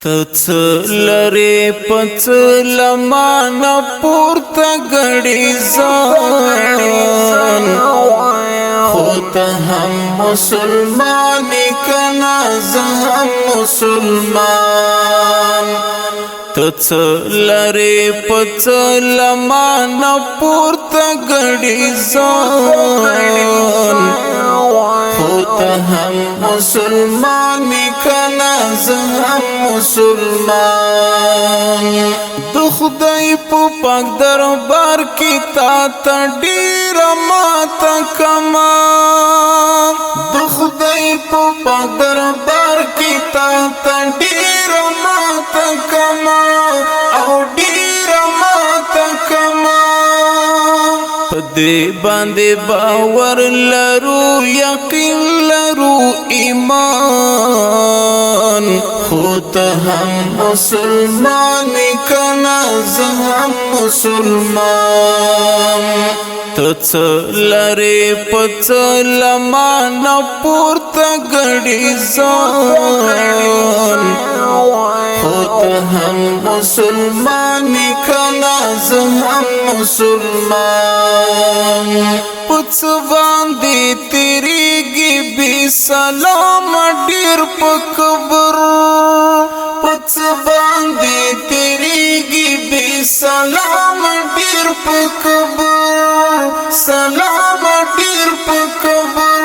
تڅلری پڅلمان پورته غړي ځان خو ته هم مسلمان کنا زه هم مسلمان تڅلری پڅلمان پورته غړي ځان خو ته هم مسلمان کنا زه هم مسلمان د خدای په پاک دربار کې تا ته ډیر ماته کما د خدای په پاک دربار کې تا ته ډیر ماته کما او ډیر ماته کما پدې باندې باور لرو یقین لرو ایمان خو ته هم مسلمان کنا زه هم مسلمان تڅلری پڅلمان پورته غړي ځان خو ته هم مسلمان کنا زه هم مسلمان پڅ باندې تیریږي بي سلام ډیر پکبر پڅ باندې تیریږي بي سلام ډیر پکبر سلام ډیر پکبر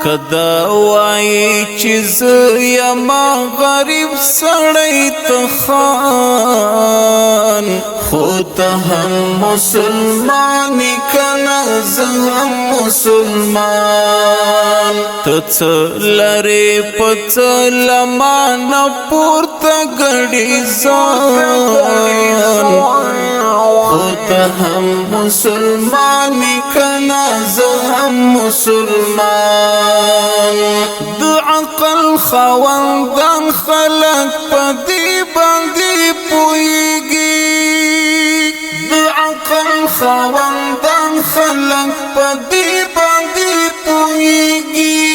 کدا وای چې زما غریب سړی ته خان خو ته هم مسلمان کنا زه هم مسلمان تڅلری پڅلمان پورته غړي ځان خو ته هم مسلمان کنا زه هم مسلمان د عقل خوندان خلق پدې باندې پويږي د عقل خوندان خلق پدې باندې پويږي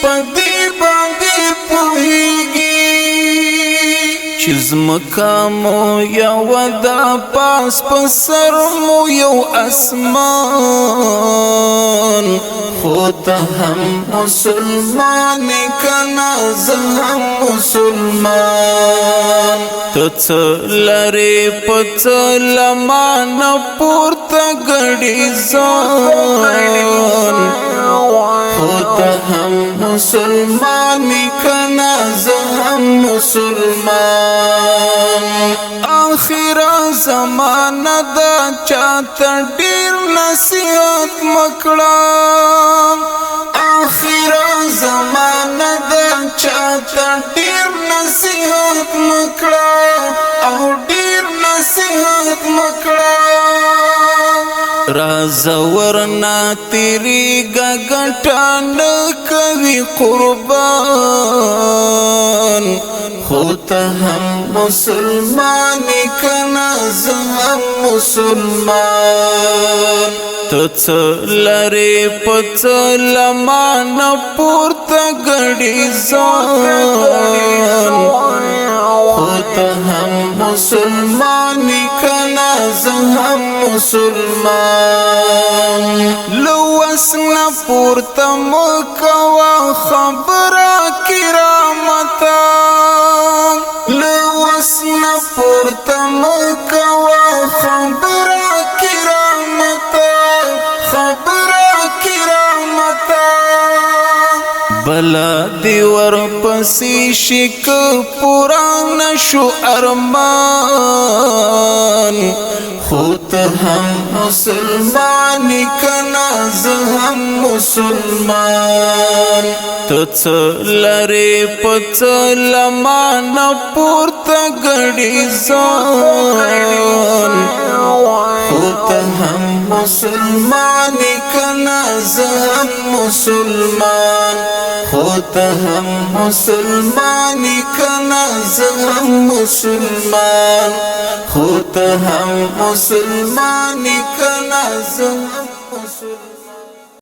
پدې باندې پويږي چې زمکا مو یو دا پاس پسر مو یو اسمان خو ته هم مسلمان کنا زه هم مسلمان تڅلری پڅلمان پورته غړي ځان خو ته هم مسلمان کنا زه هم مسلمان آخر زمانہ دا چاته ډیر نصیحت مکړه آخر زمانہ دا چاته ډیر نصیحت مکړه او ډیر نصیحت مکړه راز ورنا تیری غټان کوي قربان خو ته هم مسلمان کنا زه هم مسلمان تڅلری پڅلمان پورته غړي ځان خو ته هم مسلمان کنا زه هم مسلمان لوسنا پورته مکوا خبره کرامتا لوسنا پورته مکوا خبره کرامتا خبره کرامتا بلا دی ور پسې شک پورا نشو ارمان خو ته هم مسلمان کنا زه هم مسلمان تڅلری پڅلمان پورته غړي ځان خو ته هم مسلمان کنا زه هم مسلمان خو ته هم مسلمان کنا زه هم مسلمان خو ته هم مسلمان کنا زه هم مسلمان